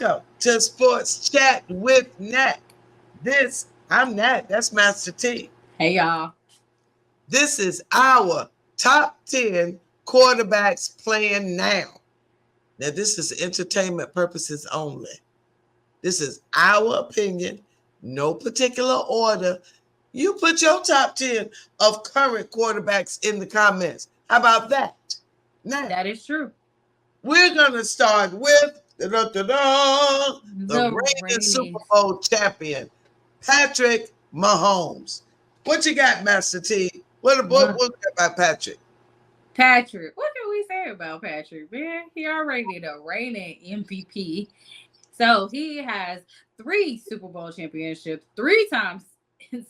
Welcome to Sports Chat with Nat. I'm Nat. That's Master T. Hey y'all. This is our top 10 quarterbacks playing now. Now, this is entertainment purposes only. This is our opinion, no particular order. You put your top 10 of current quarterbacks in the comments. How about that? Now, that is true. We're going to start with the reigning Super Bowl champion, Patrick Mahomes. What you got, Master T? What about Patrick? Patrick, what can we say about Patrick, man? He already the reigning MVP. So he has 3 Super Bowl championships, 3 times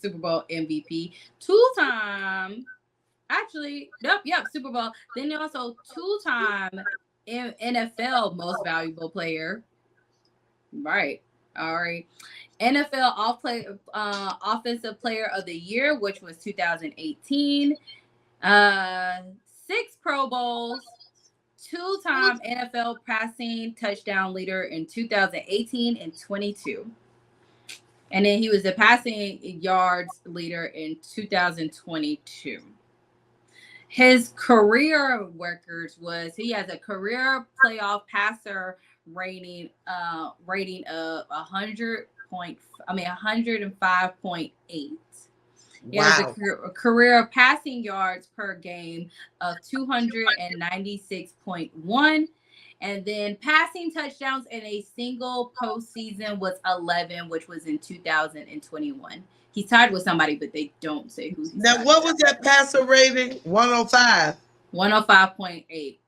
Super Bowl MVP, 2 times, Super Bowl. Then also 2-time NFL Most Valuable Player. Right. All right. NFL Offensive Player of the Year, which was 2018. 6 Pro Bowls, 2-time NFL passing touchdown leader in 2018 and 22. And then he was the passing yards leader in 2022. His career records was he has a career playoff passer rating of 105.8. He has a career passing yards per game of 296.1. And then passing touchdowns in a single postseason was 11, which was in 2021. He's tied with somebody, but they don't say who he's Now, what was that passer rating? 105? 105.8.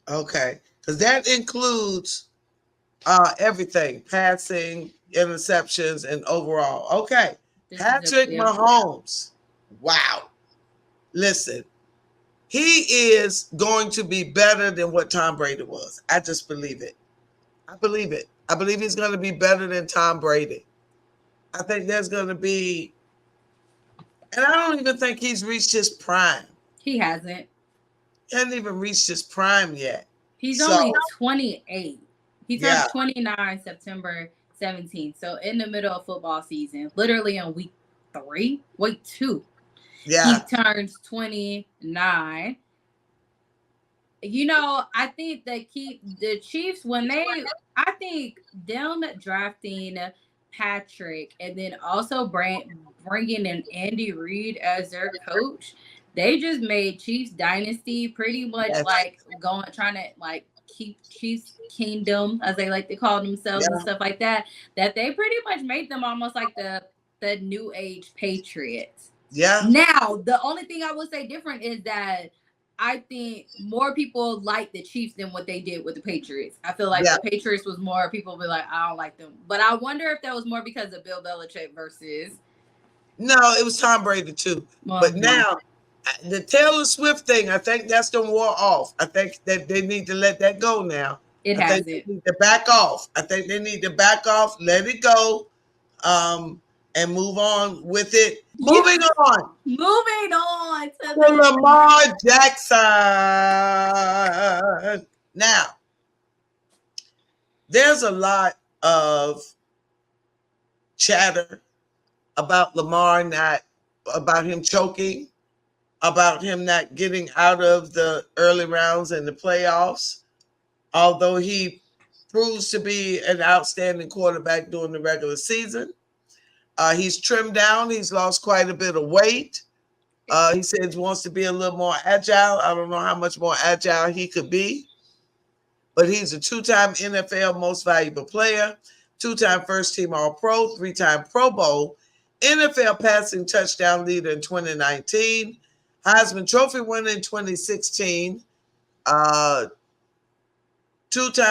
Okay. Because that includes everything. Passing, interceptions, and overall. Okay. Patrick Mahomes. Wow. Listen. He is going to be better than what Tom Brady was. I just believe it. I believe it. I believe he's going to be better than Tom Brady. I think there's going to be, and I don't even think he's reached his prime. He hasn't. He hasn't even reached his prime yet. He's only 28. He turned 29 September 17th. So in the middle of football season, literally in week 2. Yeah. He turns 29. You know, I think the Chiefs, I think them drafting Patrick and then also bringing in Andy Reid as their coach, they just made Chiefs dynasty pretty much trying to keep Chiefs kingdom, as they like to call themselves and stuff like that, that they pretty much made them almost like the new age Patriots. Yeah. Now, the only thing I would say different is that I think more people like the Chiefs than what they did with the Patriots. I feel like the Patriots was more, people be like, I don't like them. But I wonder if that was more because of Bill Belichick versus. No, it was Tom Brady too. But now, the Taylor Swift thing, I think that's the war off. I think that they need to let that go now. It hasn't. They need to back off. I think they need to back off, let it go. And move on with it. Moving on to Lamar Jackson. Now, there's a lot of chatter about Lamar about him choking, about him not getting out of the early rounds and the playoffs, although he proves to be an outstanding quarterback during the regular season. He's trimmed down. He's lost quite a bit of weight. He says he wants to be a little more agile. I don't know how much more agile he could be. But he's a 2-time NFL Most Valuable Player, 2-time first-team All-Pro, 3-time Pro Bowl, NFL passing touchdown leader in 2019, Heisman Trophy winner in 2016, 2-time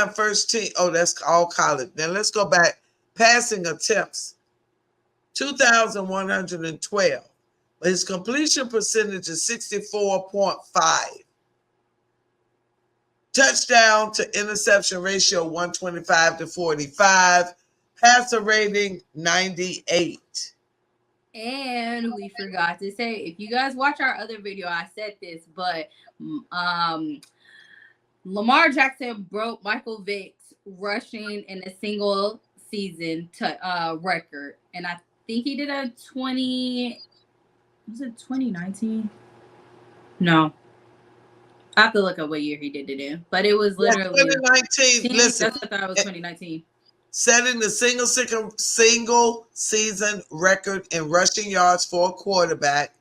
first-team. Oh, that's all college. Now let's go back. Passing attempts. 2,112. But his completion percentage is 64.5. Touchdown to interception ratio 125-45. Passer rating 98. And we forgot to say, if you guys watch our other video, I said this, but Lamar Jackson broke Michael Vick's rushing in a single season record, and I think he did a 20. Was it 2019? No, I have to look up what year he did it in, but it was literally 2019. Listen, I thought it was 2019. Setting the single season record in rushing yards for a quarterback,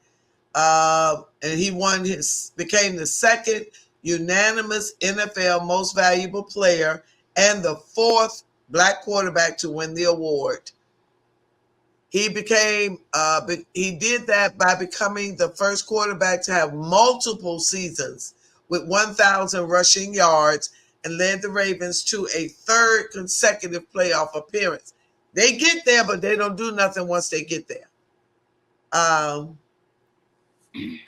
and he became the second unanimous NFL Most Valuable Player and the fourth Black quarterback to win the award. He did that by becoming the first quarterback to have multiple seasons with 1,000 rushing yards and led the Ravens to a third consecutive playoff appearance. They get there, but they don't do nothing once they get there. Well, we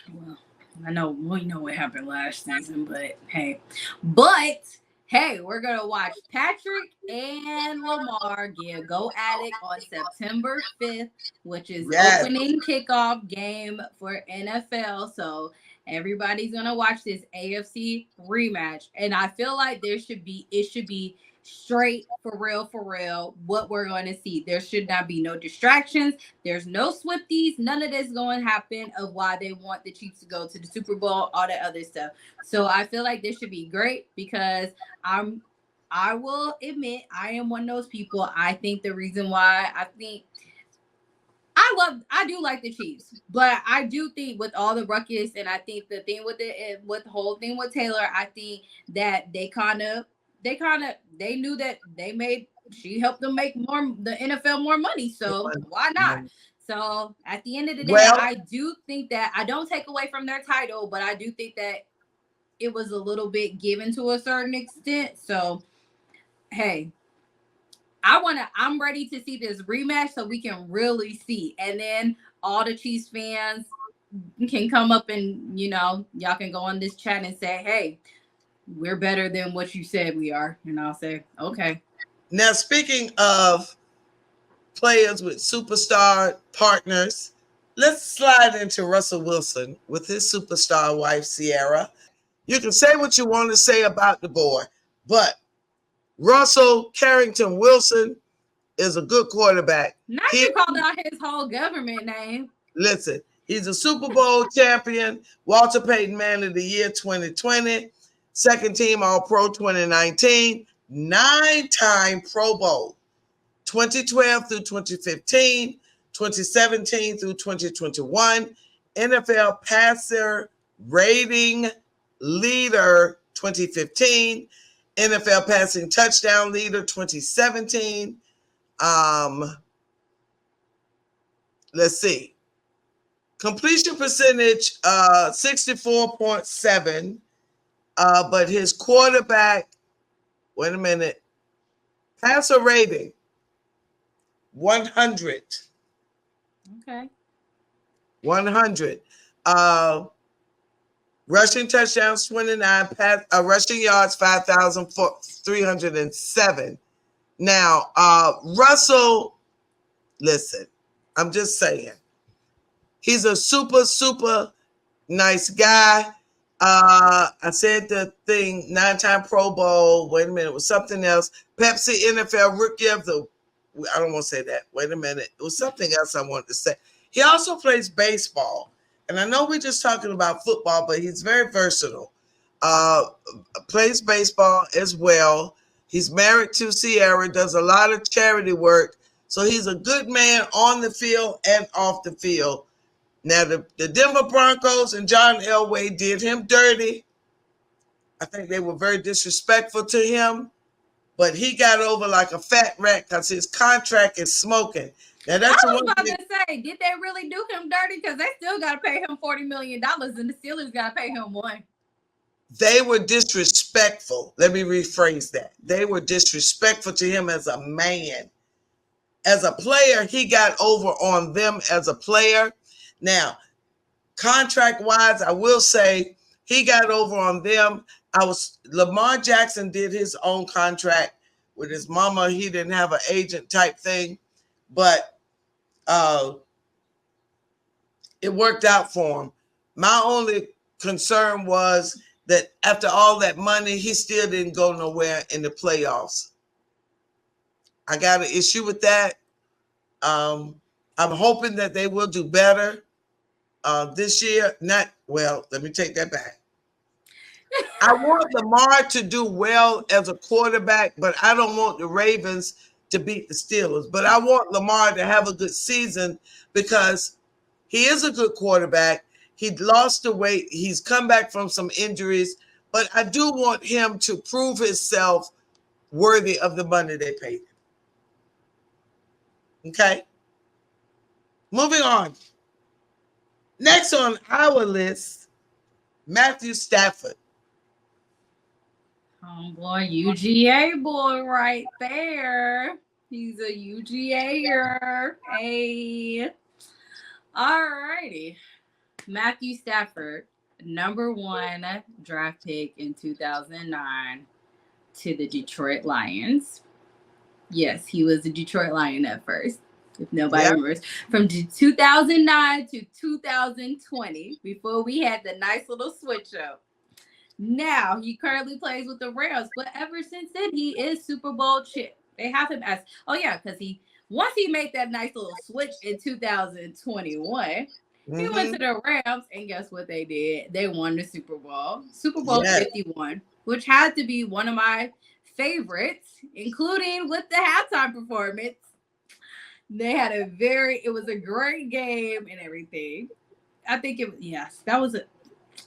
know what happened last season, but hey, we're gonna watch Patrick and Lamar go at it on September 5th, which is opening kickoff game for NFL. So everybody's gonna watch this AFC rematch, and I feel like it should be straight for real what we're going to see. There should not be no distractions. There's no Swifties. None of this going to happen of why they want the Chiefs to go to the Super Bowl, all that other stuff. So I feel like this should be great because I will admit I am one of those people. I think the reason why I do like the Chiefs, but I do think with all the ruckus, and I think the thing with the whole thing with Taylor, I think that they knew that she helped them make the NFL more money. So why not? So at the end of the day, I do think that I don't take away from their title, but I do think that it was a little bit given to a certain extent. So, hey, I'm ready to see this rematch so we can really see. And then all the Chiefs fans can come up and, y'all can go on this chat and say, hey, we're better than what you said we are. And I'll say, okay. Now, speaking of players with superstar partners, let's slide into Russell Wilson with his superstar wife, Ciara. You can say what you want to say about the boy, but Russell Carrington Wilson is a good quarterback. Now you called out his whole government name. Listen, he's a Super Bowl champion, Walter Payton Man of the Year 2020, second team All-Pro 2019, 9-time Pro Bowl, 2012 through 2015, 2017 through 2021, NFL passer rating leader 2015, NFL passing touchdown leader 2017. Let's see. Completion percentage 64.7. But his quarterback, wait a minute, passer rating 100. Okay. 100. Rushing touchdowns 29, rushing yards 5,307. Now, Russell, listen, I'm just saying, he's a super nice guy. I said the thing, 9-time Pro Bowl. Wait a minute, it was something else. Pepsi NFL Rookie of the, I don't want to say that. Wait a minute. It was something else I wanted to say. He also plays baseball. And I know we're just talking about football, but he's very versatile. Plays baseball as well. He's married to Ciara, does a lot of charity work. So he's a good man on the field and off the field. Now, the Denver Broncos and John Elway did him dirty. I think they were very disrespectful to him. But he got over like a fat rat because his contract is smoking. Now, that's I was about to say, did they really do him dirty? Because they still got to pay him $40 million, and the Steelers got to pay him $1 million. They were disrespectful. Let me rephrase that. They were disrespectful to him as a man. As a player, he got over on them as a player. Now, contract-wise, I will say he got over on them. Lamar Jackson did his own contract with his mama. He didn't have an agent type thing, but it worked out for him. My only concern was that after all that money, he still didn't go nowhere in the playoffs. I got an issue with that. I'm hoping that they will do better this year. Let me take that back. I want Lamar to do well as a quarterback, but I don't want the Ravens to beat the Steelers. But I want Lamar to have a good season because he is a good quarterback. He lost the weight. He's come back from some injuries. But I do want him to prove himself worthy of the money they paid him. Okay? Moving on. Next on our list, Matthew Stafford. Oh boy, UGA boy right there. He's a UGA-er. Hey. Alrighty. Matthew Stafford, number 1 draft pick in 2009 to the Detroit Lions. Yes, he was a Detroit Lion at first. If nobody remembers, from 2009 to 2020, before we had the nice little switch up. Now he currently plays with the Rams, but ever since then he is Super Bowl champ. They have him as because once he made that nice little switch in 2021, he went to the Rams, and guess what they did? They won the Super Bowl 51, which had to be one of my favorites, including with the halftime performance. They had it was a great game and everything. I think that was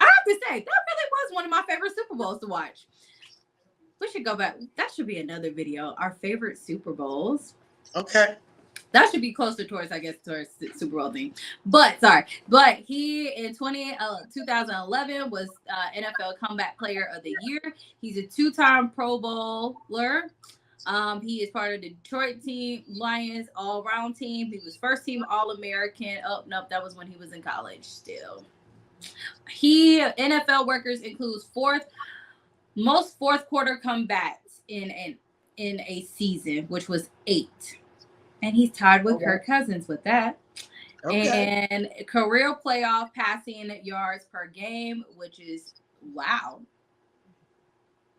I have to say, that really was one of my favorite Super Bowls to watch. We should go back. That should be another video. Our favorite Super Bowls. Okay. That should be closer towards Super Bowl thing. But he in 2011 was NFL Comeback Player of the Year. He's a 2-time Pro Bowler. He is part of the Detroit Lions all-around team. He was first team All-American. Oh, nope, that was when he was in college still. NFL records includes most fourth quarter comebacks in a season, which was 8. And he's tied with Kirk Cousins with that. Okay. And career playoff passing yards per game, which is wow.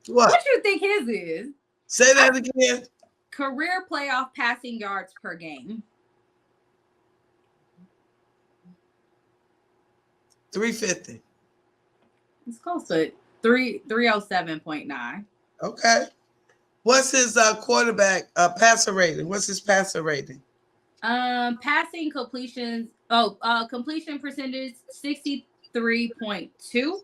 What do you think his is? Say that again. Career playoff passing yards per game. 350. It's close to 307.9. Okay. What's his quarterback passer rating? What's his passer rating? Passing completions. Completion percentage 63.2.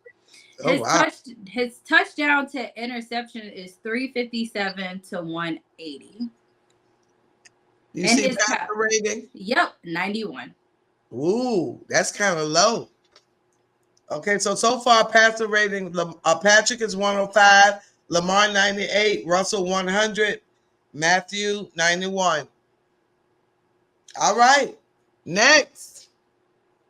His touchdown to interception is 357 to 180. You see his passer rating? Yep, 91. Ooh, that's kind of low. Okay, so far passer rating, Patrick is 105, Lamar 98, Russell 100, Matthew 91. All right, next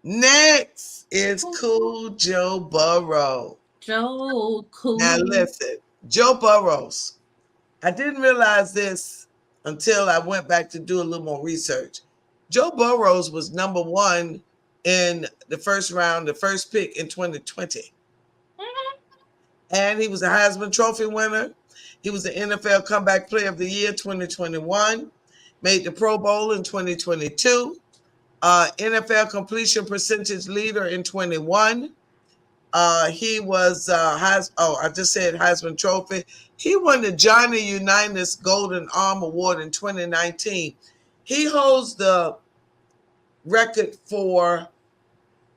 is Cool Joe Burrow. Joe Cool. Now listen, Joe Burrows. I didn't realize this until I went back to do a little more research. Joe Burrows was number 1 in the first round, the first pick in 2020. Mm-hmm. And he was a Heisman Trophy winner. He was the NFL Comeback Player of the Year 2021, made the Pro Bowl in 2022, NFL completion percentage leader in 21. He was I just said Heisman Trophy. He won the Johnny Unitas Golden Arm Award in 2019. He holds the record for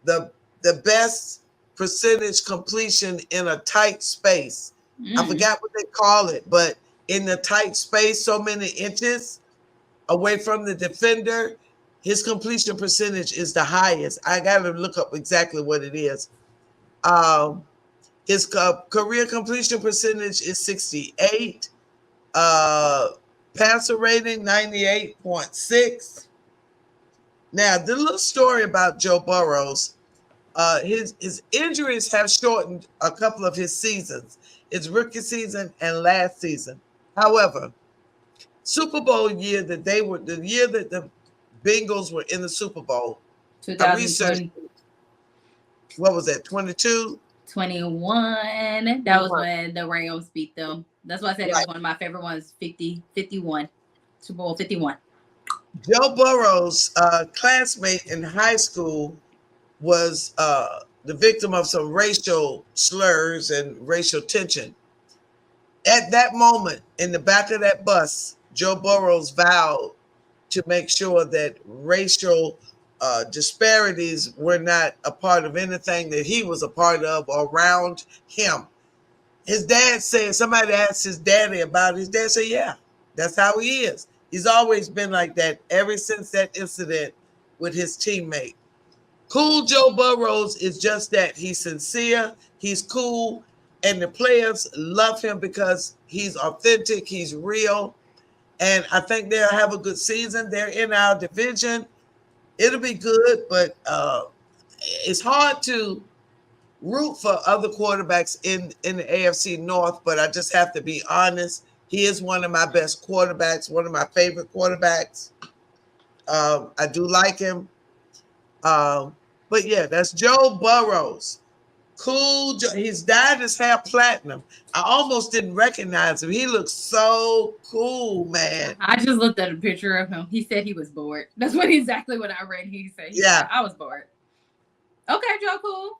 the best percentage completion in a tight space. I forgot what they call it, but in the tight space, so many inches away from the defender, his completion percentage is the highest. I got to look up exactly what it is. His career completion percentage is 68. Passer rating 98.6. Now, the little story about Joe Burrows, his injuries have shortened a couple of his seasons, his rookie season and last season. However, Super Bowl year that the year that the Bengals were in the Super Bowl, I researched, what was that, 22? 21. That was when the Rams beat them. That's why I said it was one of my favorite ones. 51. Super Bowl 51. Joe Burrow's classmate in high school was the victim of some racial slurs and racial tension. At that moment, in the back of that bus, Joe Burrows vowed to make sure that racial disparities were not a part of anything that he was a part of or around him. His dad said, somebody asked his daddy about it. His dad said, yeah, that's how he is. He's always been like that ever since that incident with his teammate. Cool Joe Burrows is just that. He's sincere, he's cool, and the players love him because he's authentic, he's real, and I think they'll have a good season. They're in our division. It'll be good, but it's hard to root for other quarterbacks in the AFC North, but I just have to be honest. He is one of my best quarterbacks, one of my favorite quarterbacks. I do like him. But yeah, that's Joe Burrows. Cool. He's dyed his hair platinum. I almost didn't recognize him. He looks so cool, man. I just looked at a picture of him. He said he was bored. That's exactly what I read. He said, I was bored. Okay, Joe, cool.